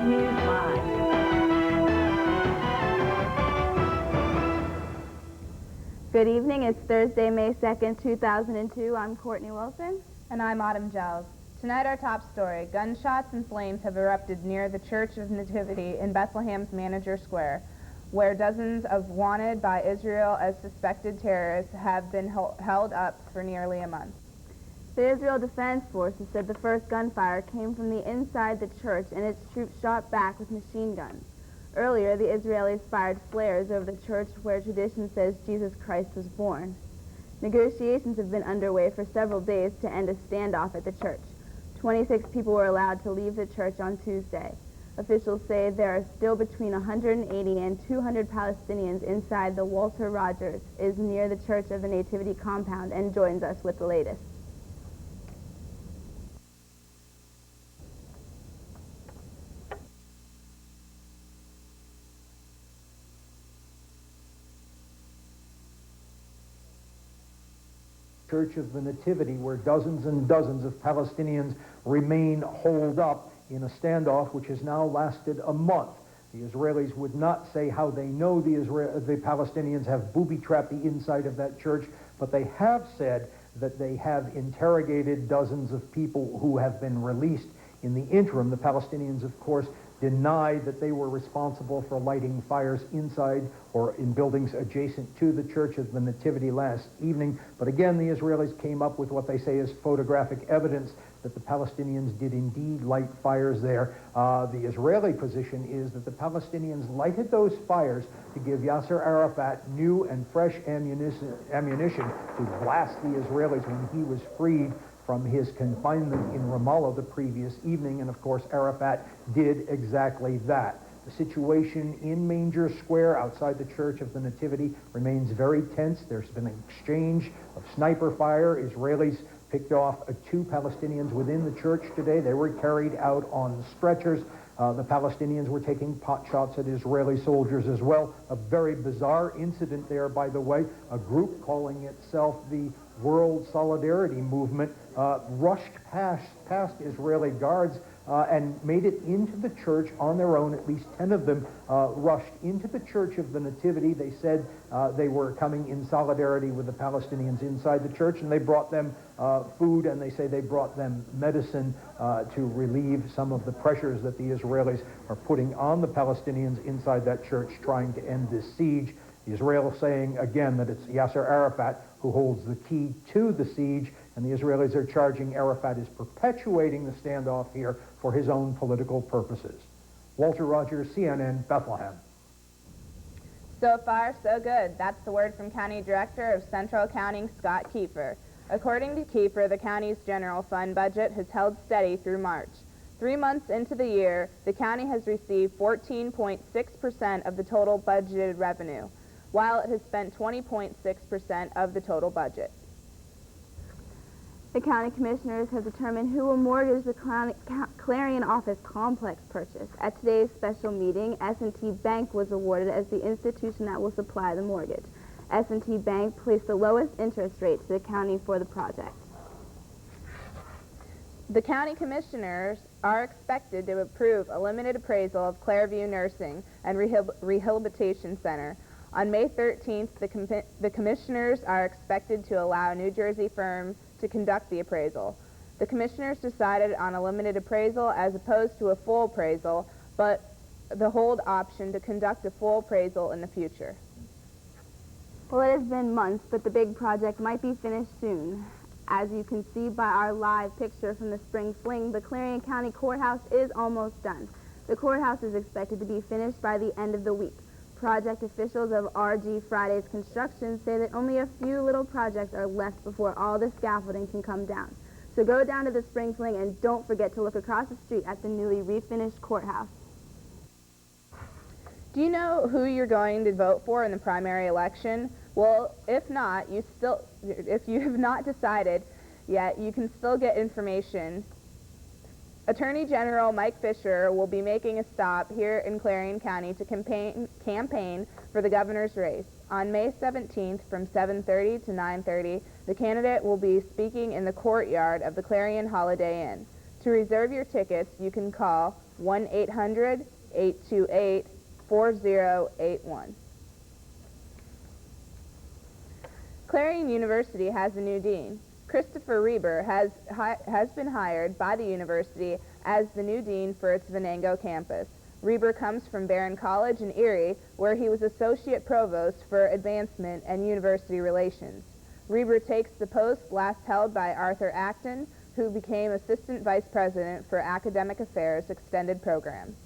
News Live. Good evening. It's Thursday, May 2nd, 2002. I'm Courtney Wilson. And I'm Autumn Giles. Tonight our top story, gunshots and flames have erupted near the Church of Nativity in Bethlehem's Manager Square, where dozens of wanted by Israel as suspected terrorists have been held up for nearly a month. The Israel Defense Forces said the first gunfire came from the inside the church and its troops shot back with machine guns. Earlier, the Israelis fired flares over the church where tradition says Jesus Christ was born. Negotiations have been underway for several days to end a standoff at the church. 26 people were allowed to leave the church on Tuesday. Officials say there are still between 180 and 200 Palestinians inside the Walter Rogers is near the Church of the Nativity compound and joins us with the latest. Church of the Nativity, where dozens and dozens of Palestinians remain holed up in a standoff which has now lasted a month. The Israelis would not say how they know the Palestinians have booby-trapped the inside of that church, but they have said that they have interrogated dozens of people who have been released in the interim. The Palestinians, of course, deny that they were responsible for lighting fires inside or in buildings adjacent to the Church of the Nativity last evening. But again, the Israelis came up with what they say is photographic evidence that the Palestinians did indeed light fires there. The Israeli position is that the Palestinians lighted those fires to give Yasser Arafat new and fresh ammunition to blast the Israelis when he was freed from his confinement in Ramallah the previous evening, and of course Arafat did exactly that. The situation in Manger Square outside the Church of the Nativity remains very tense. There's been an exchange of sniper fire. Israelis picked off 2 Palestinians within the church today. They were carried out on stretchers. The Palestinians were taking pot shots at Israeli soldiers as well. A very bizarre incident there, by the way. A group calling itself the World Solidarity Movement rushed past Israeli guards and made it into the church on their own. At least 10 of them rushed into the Church of the Nativity. They said they were coming in solidarity with the Palestinians inside the church, and they brought them food, and they say they brought them medicine to relieve some of the pressures that the Israelis are putting on the Palestinians inside that church trying to end this siege. Israel saying again that it's Yasser Arafat who holds the key to the siege, and the Israelis are charging Arafat is perpetuating the standoff here for his own political purposes. Walter Rogers, CNN, Bethlehem. So far, so good. That's the word from County Director of Central Accounting, Scott Kiefer. According to Kiefer, the county's general fund budget has held steady through March. 3 months into the year, the county has received 14.6% of the total budgeted revenue, while it has spent 20.6% of the total budget. The county commissioners have determined who will mortgage the Clarion office complex purchase. At today's special meeting, S&T Bank was awarded as the institution that will supply the mortgage. S&T Bank placed the lowest interest rate to the county for the project. The county commissioners are expected to approve a limited appraisal of Clairview Nursing and Rehabilitation Center. On May 13th, the commissioners are expected to allow a New Jersey firm to conduct the appraisal. The commissioners decided on a limited appraisal as opposed to a full appraisal, but the hold option to conduct a full appraisal in the future. Well, it has been months, but the big project might be finished soon. As you can see by our live picture from the spring fling, the Clarion County Courthouse is almost done. The courthouse is expected to be finished by the end of the week. Project officials of RG Friday's Construction say that only a few little projects are left before all the scaffolding can come down. So go down to the spring fling and don't forget to look across the street at the newly refinished courthouse. Do you know who you're going to vote for in the primary election? Well, if you have not decided yet, you can still get information. Attorney General Mike Fisher will be making a stop here in Clarion County to campaign for the governor's race. On May 17th from 7:30 to 9:30, the candidate will be speaking in the courtyard of the Clarion Holiday Inn. To reserve your tickets, you can call 1-800-828-4081. Clarion University has a new dean. Christopher Reber has been hired by the university as the new dean for its Venango campus. Reber comes from Barron College in Erie, where he was associate provost for advancement and university relations. Reber takes the post last held by Arthur Acton, who became assistant vice president for academic affairs extended program.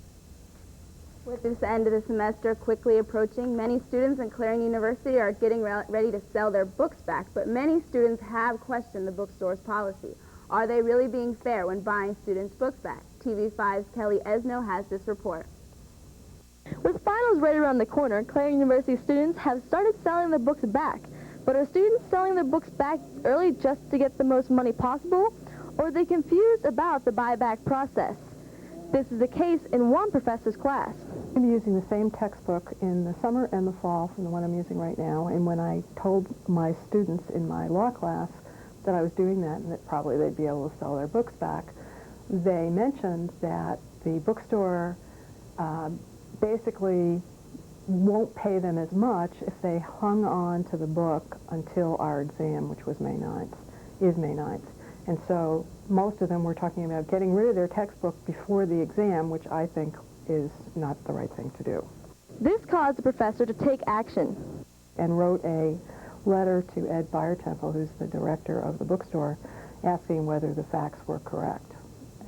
With this end of the semester quickly approaching, many students at Clarion University are getting ready to sell their books back, but many students have questioned the bookstore's policy. Are they really being fair when buying students' books back? TV5's Kelly Esno has this report. With finals right around the corner, Clarion University students have started selling their books back. But are students selling their books back early just to get the most money possible, or are they confused about the buyback process? This is the case in one professor's class. I'm using the same textbook in the summer and the fall from the one I'm using right now, and when I told my students in my law class that I was doing that and that probably they'd be able to sell their books back, they mentioned that the bookstore basically won't pay them as much if they hung on to the book until our exam, which was May 9th. And so most of them were talking about getting rid of their textbook before the exam, which I think is not the right thing to do. This caused the professor to take action and wrote a letter to Ed Biertemple, who's the director of the bookstore, asking whether the facts were correct.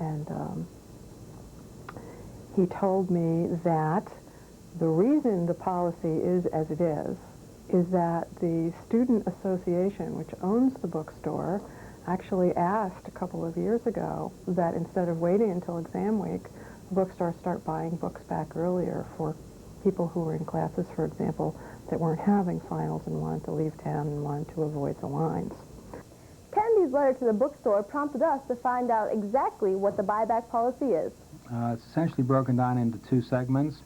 And he told me that the reason the policy is as it is that the student association, which owns the bookstore, actually asked a couple of years ago that instead of waiting until exam week, the bookstore start buying books back earlier for people who were in classes, for example, that weren't having finals and wanted to leave town and wanted to avoid the lines. Kennedy's letter to the bookstore prompted us to find out exactly what the buyback policy is. It's essentially broken down into two segments.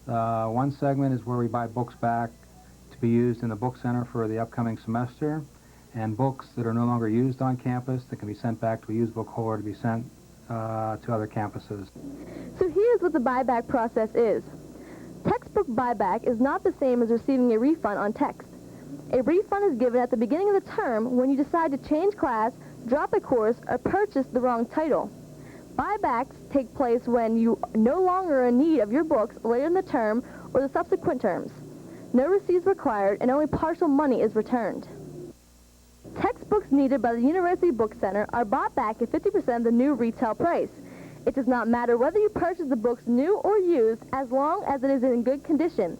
One segment is where we buy books back to be used in the book center for the upcoming semester, and books that are no longer used on campus that can be sent back to a used book holder to be sent to other campuses. So here's what the buyback process is. Textbook buyback is not the same as receiving a refund on text. A refund is given at the beginning of the term when you decide to change class, drop a course, or purchase the wrong title. Buybacks take place when you are no longer are in need of your books later in the term or the subsequent terms. No receipts required and only partial money is returned. Textbooks needed by the University Book Center are bought back at 50% of the new retail price. It does not matter whether you purchase the books new or used as long as it is in good condition.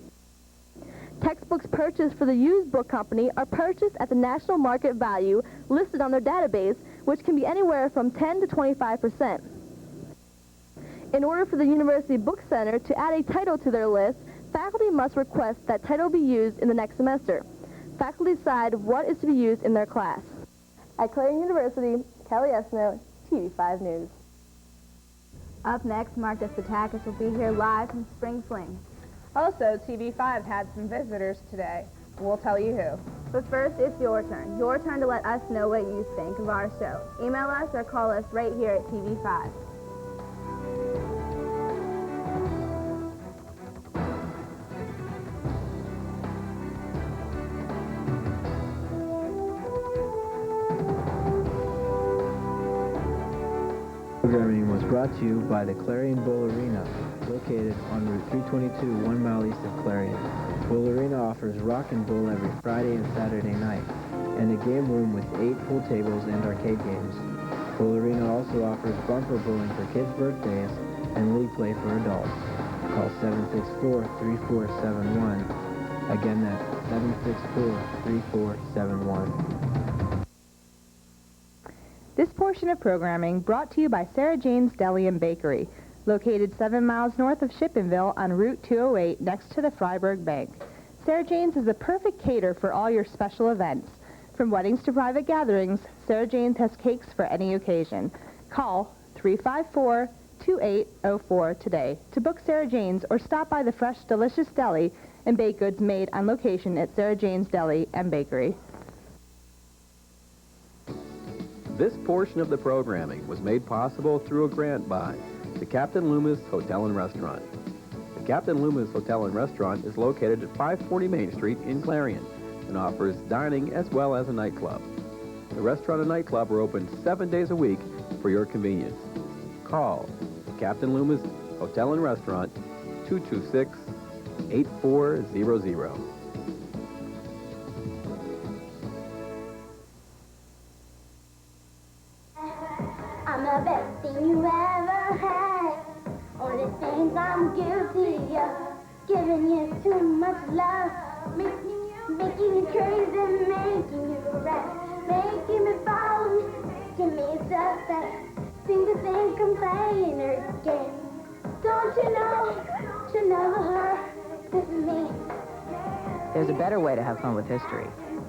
Textbooks purchased for the used book company are purchased at the national market value listed on their database, which can be anywhere from 10 to 25%. In order for the University Book Center to add a title to their list, faculty must request that title be used in the next semester. Faculty decide what is to be used in their class. At Clarion University, Kelly Esno, TV5 News. Up next, Mark Despotakis will be here live from Spring Fling. Also, TV5 had some visitors today. We'll tell you who. But first, it's your turn. Your turn to let us know what you think of our show. Email us or call us right here at TV5. Programming was brought to you by the Clarion Bowl Arena, located on Route 322, 1 mile east of Clarion. Bowl Arena offers rock and bowl every Friday and Saturday night, and a game room with 8 pool tables and arcade games. Bowl Arena also offers bumper bowling for kids' birthdays and league play for adults. Call 764-3471. Again, that's 764-3471. This portion of programming brought to you by Sarah Jane's Deli and Bakery, located 7 miles north of Shippenville on Route 208 next to the Freiburg Bank. Sarah Jane's is the perfect cater for all your special events. From weddings to private gatherings, Sarah Jane's has cakes for any occasion. Call 354-2804 today to book Sarah Jane's or stop by the fresh, delicious deli and baked goods made on location at Sarah Jane's Deli and Bakery. This portion of the programming was made possible through a grant by the Captain Loomis Hotel and Restaurant. The Captain Loomis Hotel and Restaurant is located at 540 Main Street in Clarion and offers dining as well as a nightclub. The restaurant and nightclub are open 7 days a week for your convenience. Call the Captain Loomis Hotel and Restaurant, 226-8400. I'm the best thing you ever had. Only things I'm guilty of. Giving you too much love. Making you crazy, making you rap. Making me fall, making me suspect. Seem to think I'm playing her game. Don't you know, you never heard this is me. There's a better way to have fun with history.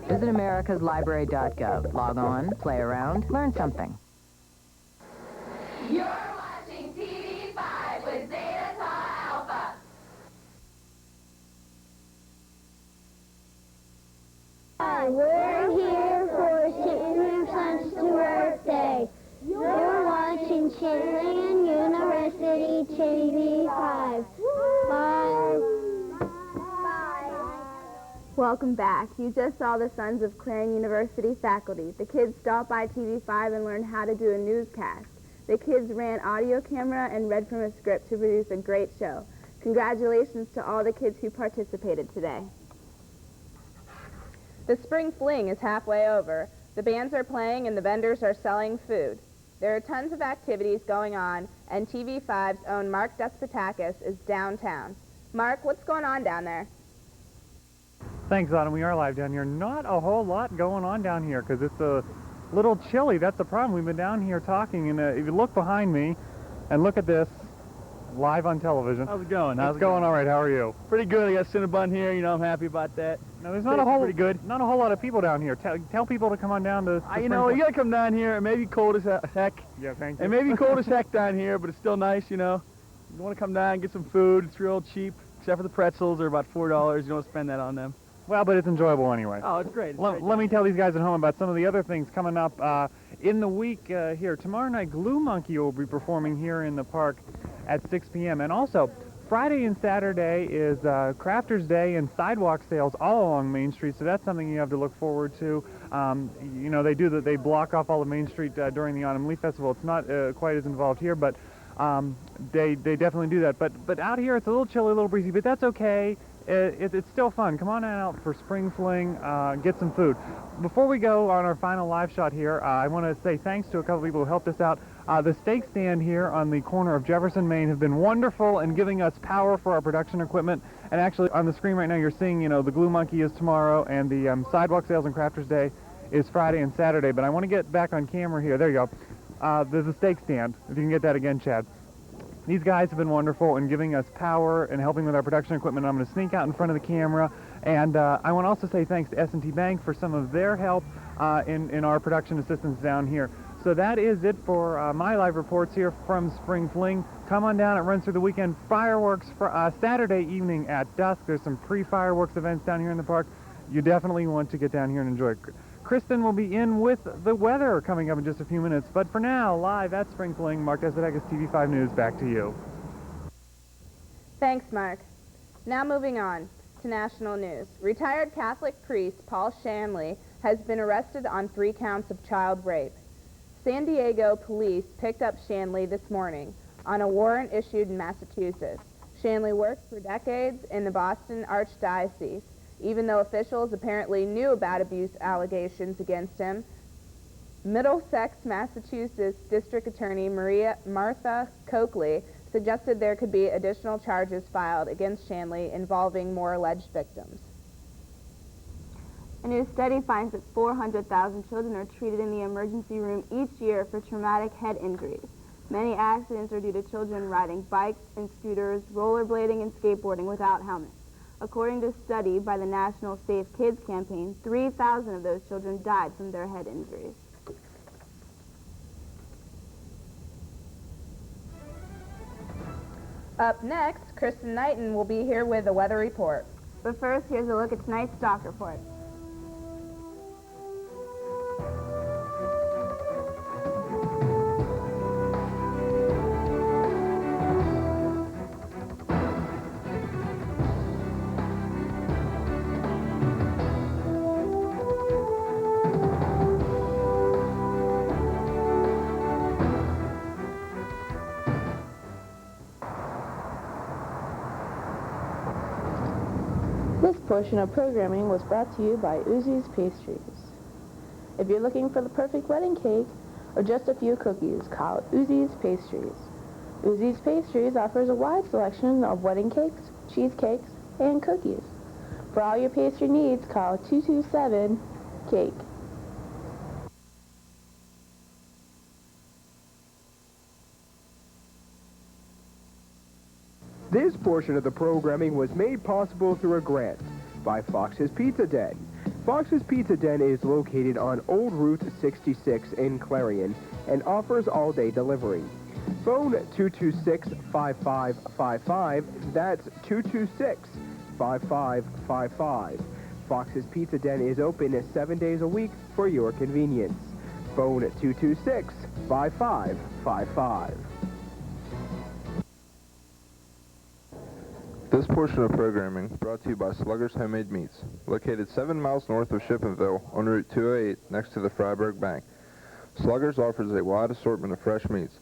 Visit americaslibrary.gov. Log on, play around, learn something. You're watching TV5 with Zeta Tau Alpha. Hi, we're here for Chitlin Son's birthday. You're watching Chitlin University TV5. Bye. Welcome back. You just saw the Sons of Clarion University faculty. The kids stopped by TV5 and learned how to do a newscast. The kids ran audio camera and read from a script to produce a great show. Congratulations to all the kids who participated today. The spring fling is halfway over. The bands are playing and the vendors are selling food. There are tons of activities going on, and TV5's own Mark Despotakis is downtown. Mark, what's going on down there? Thanks, Autumn. We are live down here. Not a whole lot going on down here because it's a little chilly. That's the problem. We've been down here talking, and if you look behind me and look at this, live on television. How's it going? It's going all right. How are you? Pretty good. I got Cinnabon here. You know, I'm happy about that. No, there's not a whole lot of people down here. Tell people to come on down to you know, you gotta come down here. It may be cold as heck. Yeah, thank you. It may be cold as heck down here, but it's still nice. You know, you want to come down and get some food. It's real cheap, except for the pretzels. They're about $4. You don't want to spend that on them. Well, but it's enjoyable anyway. Oh, it's great. Let me tell these guys at home about some of the other things coming up in the week here. Tomorrow night, Glue Monkey will be performing here in the park at 6 p.m. And also, Friday and Saturday is Crafters Day and sidewalk sales all along Main Street, so that's something you have to look forward to. You know, they block off all of Main Street during the Autumn Leaf Festival. It's not quite as involved here, but they definitely do that. But out here, it's a little chilly, a little breezy, but that's okay. It's still fun. Come on out for Spring Fling, get some food. Before we go on our final live shot here, I want to say thanks to a couple people who helped us out. The steak stand here on the corner of Jefferson, Maine have been wonderful in giving us power for our production equipment. And actually, on the screen right now, you're seeing, you know, the Glue Monkey is tomorrow, and the Sidewalk Sales and Crafters Day is Friday and Saturday. But I want to get back on camera here. There you go. There's a steak stand, if you can get that again, Chad. These guys have been wonderful in giving us power and helping with our production equipment. I'm going to sneak out in front of the camera, and I want to also say thanks to S&T Bank for some of their help in our production assistance down here. So that is it for my live reports here from Spring Fling. Come on down. It runs through the weekend. Fireworks for Saturday evening at dusk. There's some pre-fireworks events down here in the park. You definitely want to get down here and enjoy it. Kristen will be in with the weather coming up in just a few minutes. But for now, live at Spring Fling, Mark Despotakis, TV5 News, back to you. Thanks, Mark. Now moving on to national news. Retired Catholic priest Paul Shanley has been arrested on 3 counts of child rape. San Diego police picked up Shanley this morning on a warrant issued in Massachusetts. Shanley worked for decades in the Boston Archdiocese. Even though officials apparently knew about abuse allegations against him, Middlesex, Massachusetts District Attorney Martha Coakley suggested there could be additional charges filed against Shanley involving more alleged victims. A new study finds that 400,000 children are treated in the emergency room each year for traumatic head injuries. Many accidents are due to children riding bikes and scooters, rollerblading, and skateboarding without helmets. According to a study by the National Safe Kids campaign, 3,000 of those children died from their head injuries. Up next, Kristen Knighton will be here with a weather report. But first, here's a look at tonight's stock report. portion of programming was brought to you by Uzi's Pastries. If you're looking for the perfect wedding cake or just a few cookies, call Uzi's Pastries. Uzi's Pastries offers a wide selection of wedding cakes, cheesecakes, and cookies. For all your pastry needs, call 227-CAKE. This portion of the programming was made possible through a grant by Fox's Pizza Den. Fox's Pizza Den is located on Old Route 66 in Clarion and offers all-day delivery. Phone 226-5555. That's 226-5555. Fox's Pizza Den is open 7 days a week for your convenience. Phone 226-5555. This portion of programming brought to you by Slugger's Homemade Meats, located 7 miles north of Shippenville on Route 208 next to the Freiburg Bank. Slugger's offers a wide assortment of fresh meats,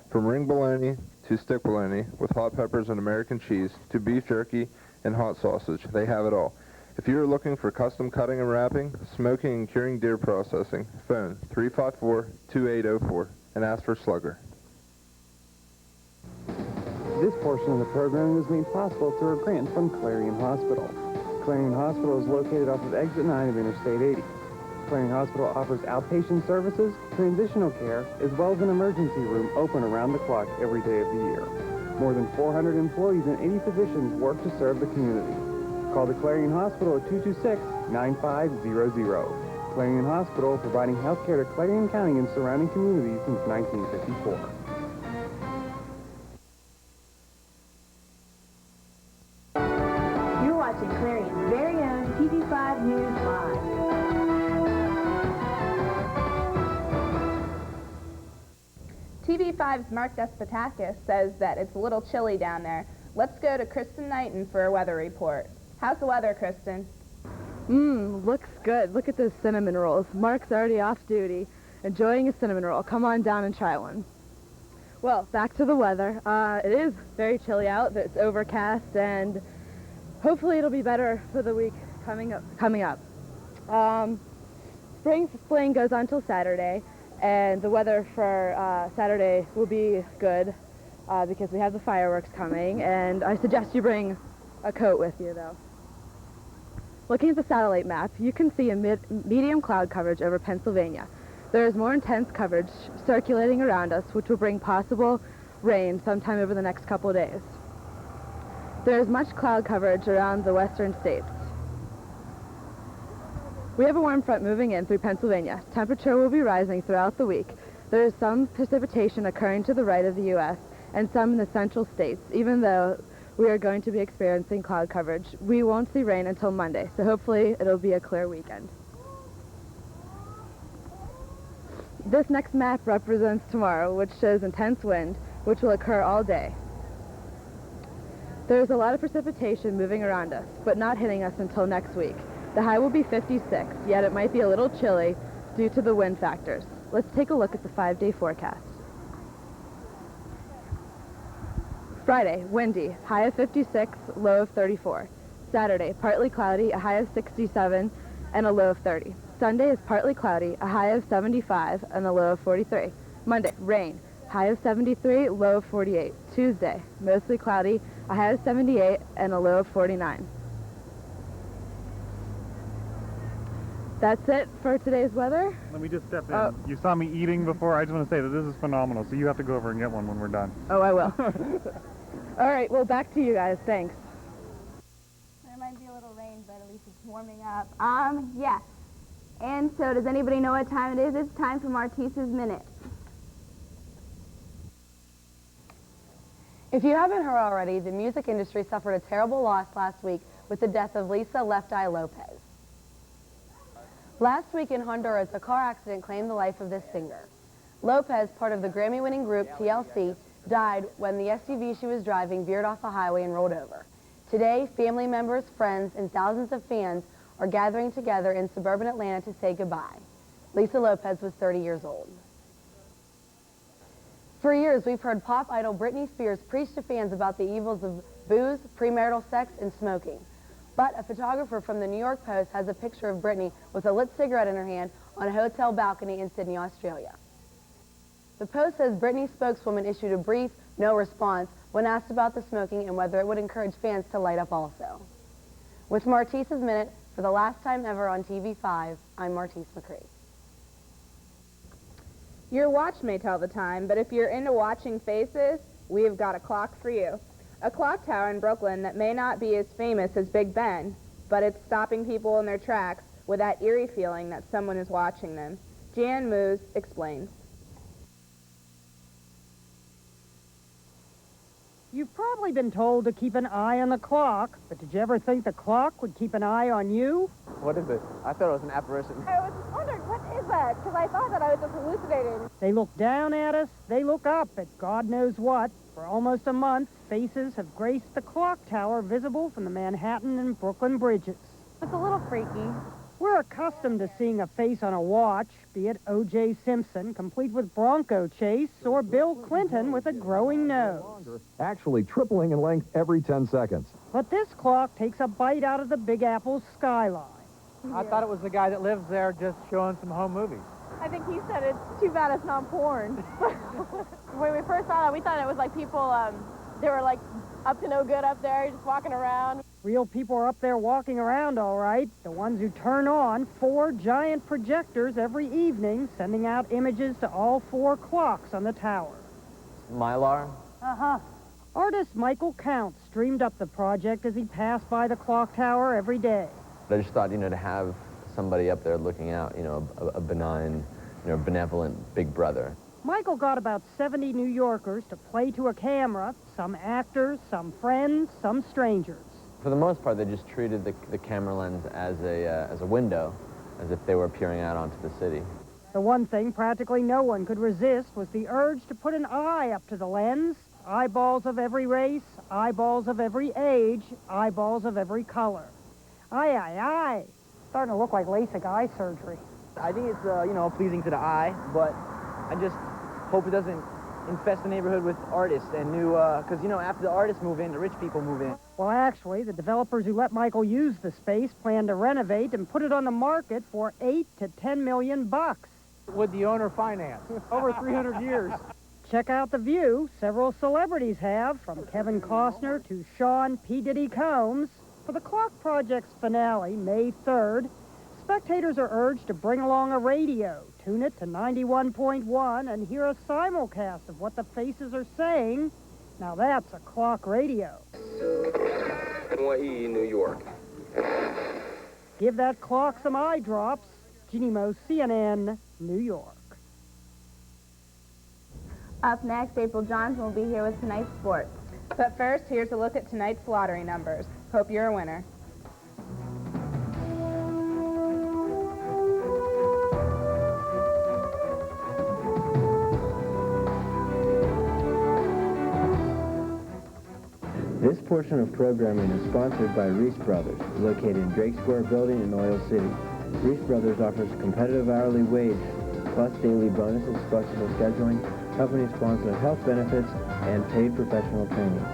from ring bologna to stick bologna with hot peppers and American cheese to beef jerky and hot sausage. They have it all. If you are looking for custom cutting and wrapping, smoking and curing deer processing, phone 354-2804 and ask for Slugger. This portion of the program was made possible through a grant from Clarion Hospital. Clarion Hospital is located off of Exit 9 of Interstate 80. Clarion Hospital offers outpatient services, transitional care, as well as an emergency room open around the clock every day of the year. More than 400 employees and 80 physicians work to serve the community. Call the Clarion Hospital at 226-9500. Clarion Hospital, providing health care to Clarion County and surrounding communities since 1954. You're watching Clarion's very own TV5 News Live. TV5's Mark Despotakis says that it's a little chilly down there. Let's go to Kristen Knighton for a weather report. How's the weather, Kristen? Looks good. Look at those cinnamon rolls. Mark's already off duty, enjoying a cinnamon roll. Come on down and try one. Well, back to the weather. It is very chilly out. It's overcast, and hopefully it'll be better for the week coming up. Spring Fling goes on till Saturday, and the weather for Saturday will be good because we have the fireworks coming, and I suggest you bring a coat with you, though. Looking at the satellite map, you can see a medium cloud coverage over Pennsylvania. There is more intense coverage circulating around us, which will bring possible rain sometime over the next couple of days. There is much cloud coverage around the western states. We have a warm front moving in through Pennsylvania. Temperature will be rising throughout the week. There is some precipitation occurring to the right of the U.S. and some in the central states, even though we are going to be experiencing cloud coverage. We won't see rain until Monday, so hopefully it'll be a clear weekend. This next map represents tomorrow, which shows intense wind, which will occur all day. There is a lot of precipitation moving around us, but not hitting us until next week. The high will be 56, yet it might be a little chilly due to the wind factors. Let's take a look at the 5-day forecast. Friday, windy, high of 56, low of 34. Saturday, partly cloudy, a high of 67 and a low of 30. Sunday is partly cloudy, a high of 75 and a low of 43. Monday, rain, high of 73, low of 48. Tuesday, mostly cloudy, a high of 78 and a low of 49. That's it for today's weather. Let me just step in. You saw me eating before. I just want to say that this is phenomenal, so you have to go over and get one when we're done. Oh, I will. All right, well, back to you guys. Thanks. There might be a little rain, but at least it's warming up. Yeah. And so, does anybody know what time it is? It's time for Martise's Minute. If you haven't heard already, the music industry suffered a terrible loss last week with the death of Lisa Left Eye Lopez. Last week in Honduras, a car accident claimed the life of this singer. Lopez, part of the Grammy-winning group TLC, died when the SUV she was driving veered off the highway and rolled over. Today, family members, friends, and thousands of fans are gathering together in suburban Atlanta to say goodbye. Lisa Lopez was 30 years old. For years, we've heard pop idol Britney Spears preach to fans about the evils of booze, premarital sex, and smoking. But a photographer from the New York Post has a picture of Britney with a lit cigarette in her hand on a hotel balcony in Sydney, Australia. The Post says Britney's spokeswoman issued a brief no response when asked about the smoking and whether it would encourage fans to light up also. With Martise's Minute, for the last time ever on TV5, I'm Martise McCree. Your watch may tell the time, but if you're into watching faces, we have got a clock for you. A clock tower in Brooklyn that may not be as famous as Big Ben, but it's stopping people in their tracks with that eerie feeling that someone is watching them. Jan Moose explains. You've probably been told to keep an eye on the clock, but did you ever think the clock would keep an eye on you? What is it? I thought it was an apparition. I was just wondering, what is that? Because I thought that I was just hallucinating. They look down at us, they look up at God knows what. For almost a month, faces have graced the clock tower visible from the Manhattan and Brooklyn bridges. It's a little freaky. We're accustomed to seeing a face on a watch, be it O.J. Simpson, complete with Bronco chase, or Bill Clinton with a growing nose. Actually tripling in length every 10 seconds. But this clock takes a bite out of the Big Apple's skyline. I thought it was the guy that lives there just showing some home movies. I think he said it's too bad it's not porn. When we first saw that, we thought it was like people, they were like up to no good up there, just walking around. Real people are up there walking around, all right. The ones who turn on 4 giant projectors every evening, sending out images to all 4 clocks on the tower. Mylar? Uh-huh. Artist Michael Counts dreamed up the project as he passed by the clock tower every day. I just thought, to have somebody up there looking out, a benign, benevolent big brother. Michael got about 70 New Yorkers to play to a camera, some actors, some friends, some strangers. For the most part, they just treated the camera lens as a window, as if they were peering out onto the city. The one thing practically no one could resist was the urge to put an eye up to the lens. Eyeballs of every race, eyeballs of every age, eyeballs of every color. Aye, aye, aye. Starting to look like LASIK eye surgery. I think it's, pleasing to the eye, but I just hope it doesn't infest the neighborhood with artists and new, because, after the artists move in, the rich people move in. Well, actually, the developers who let Michael use the space plan to renovate and put it on the market for $8 to $10 million bucks. Would the owner finance? Over 300 years. Check out the view several celebrities have, from Kevin Costner to Sean P. Diddy Combs. For the Clock Project's finale, May 3rd, spectators are urged to bring along a radio, tune it to 91.1, and hear a simulcast of what the faces are saying. Now that's a clock radio. NYE, New York. Give that clock some eye drops. Jeannie Moe, CNN, New York. Up next, April Johnson will be here with tonight's sports. But first, here's a look at tonight's lottery numbers. Hope you're a winner. This portion of programming is sponsored by Reese Brothers, located in Drake Square Building in Oil City. Reese Brothers offers competitive hourly wage, plus daily bonuses, flexible scheduling, company-sponsored health benefits, and paid professional training.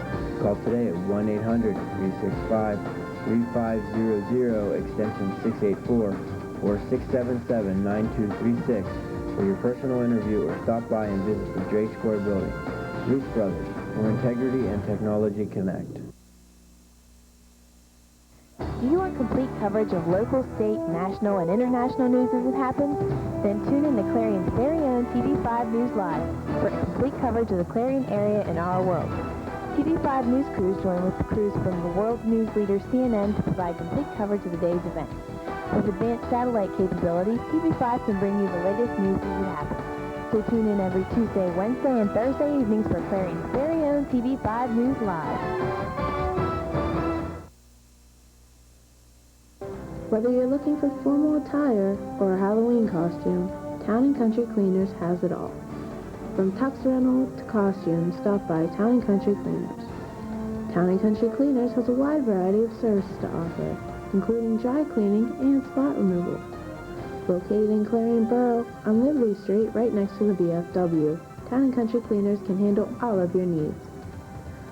Call today at 1-800-365-3500, extension 684, or 677-9236 for your personal interview, or stop by and visit the Drake Square Building. Reese Brothers, where integrity and technology connect. Do you want complete coverage of local, state, national, and international news as it happens? Then tune in to Clarion's very own TV5 News Live for complete coverage of the Clarion area and our world. TV5 news crews join with the crews from the world news leader CNN to provide complete coverage of the day's events. With advanced satellite capabilities, TV5 can bring you the latest news as it happens. So tune in every Tuesday, Wednesday, and Thursday evenings for Clarion's very own TV5 News Live. Whether you're looking for formal attire or a Halloween costume, Town & Country Cleaners has it all. From tux rental to costumes, stop by Town & Country Cleaners. Town & Country Cleaners has a wide variety of services to offer, including dry cleaning and spot removal. Located in Clarion Borough on Liverly Street right next to the VFW, Town & Country Cleaners can handle all of your needs.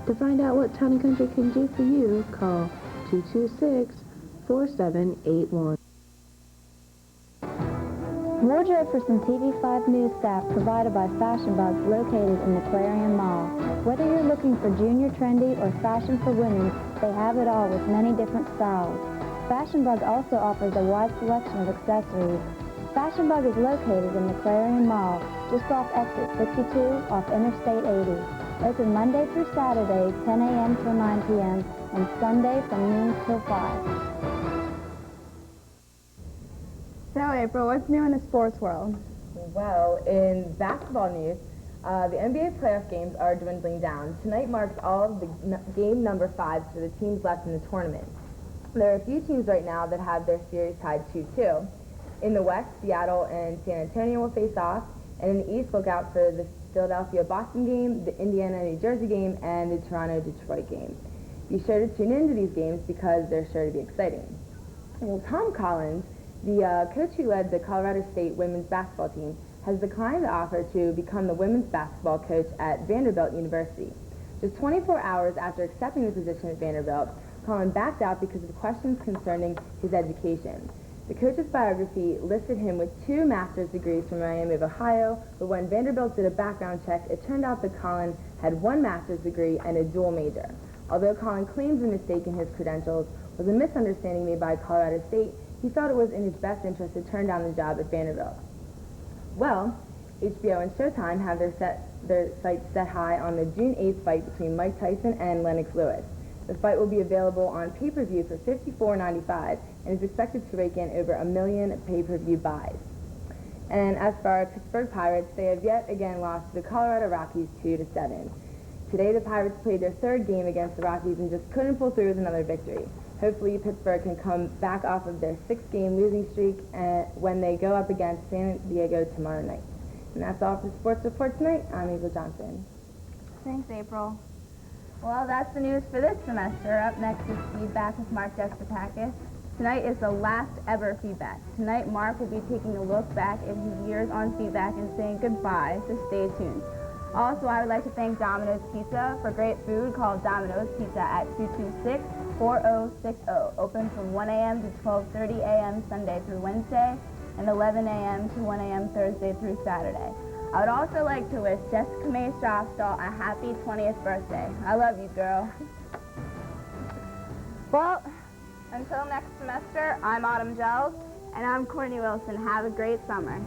To find out what Town & Country can do for you, call 4781. Wardrobe for some TV5 News staff provided by Fashion Bugs located in the Clarion Mall. Whether you're looking for junior trendy or fashion for women, they have it all with many different styles. Fashion Bug also offers a wide selection of accessories. Fashion Bug is located in the Clarion Mall, just off exit 62 off Interstate 80. Open Monday through Saturday, 10 a.m. till 9 p.m., and Sunday from noon till 5. So, April, what's new in the sports world? Well, in basketball news, the NBA playoff games are dwindling down. Tonight marks all of the game number 5 for the teams left in the tournament. There are a few teams right now that have their series tied 2-2. In the West, Seattle and San Antonio will face off, and in the East, look out for the Philadelphia-Boston game, the Indiana-New Jersey game, and the Toronto-Detroit game. Be sure to tune into these games because they're sure to be exciting. Well, Tom Collins, the coach who led the Colorado State women's basketball team, has declined the offer to become the women's basketball coach at Vanderbilt University. Just 24 hours after accepting the position at Vanderbilt, Collins backed out because of questions concerning his education. The coach's biography listed him with 2 master's degrees from Miami of Ohio, but when Vanderbilt did a background check, it turned out that Collins had 1 master's degree and a dual major. Although Collins claims the mistake in his credentials was a misunderstanding made by Colorado State, he felt it was in his best interest to turn down the job at Vanderbilt. Well, HBO and Showtime have their sights set high on the June 8th fight between Mike Tyson and Lennox Lewis. The fight will be available on pay-per-view for $54.95 and is expected to rake in over 1 million pay-per-view buys. And as for our Pittsburgh Pirates, they have yet again lost to the Colorado Rockies 2-7. Today, the Pirates played their 3rd game against the Rockies and just couldn't pull through with another victory. Hopefully, Pittsburgh can come back off of their 6-game losing streak when they go up against San Diego tomorrow night. And that's all for Sports Report tonight. I'm Eva Johnson. Thanks, April. Well, that's the news for this semester. Up next is Feedback with Mark Dexter-Packus. Tonight is the last ever Feedback. Tonight, Mark will be taking a look back at his years on Feedback and saying goodbye, so stay tuned. Also, I would like to thank Domino's Pizza for great food called Domino's Pizza at 226-4060. Open from 1 a.m. to 12:30 a.m. Sunday through Wednesday and 11 a.m. to 1 a.m. Thursday through Saturday. I would also like to wish Jessica May Strofstall a happy 20th birthday. I love you, girl. Well, until next semester, I'm Autumn Gels. And I'm Courtney Wilson. Have a great summer.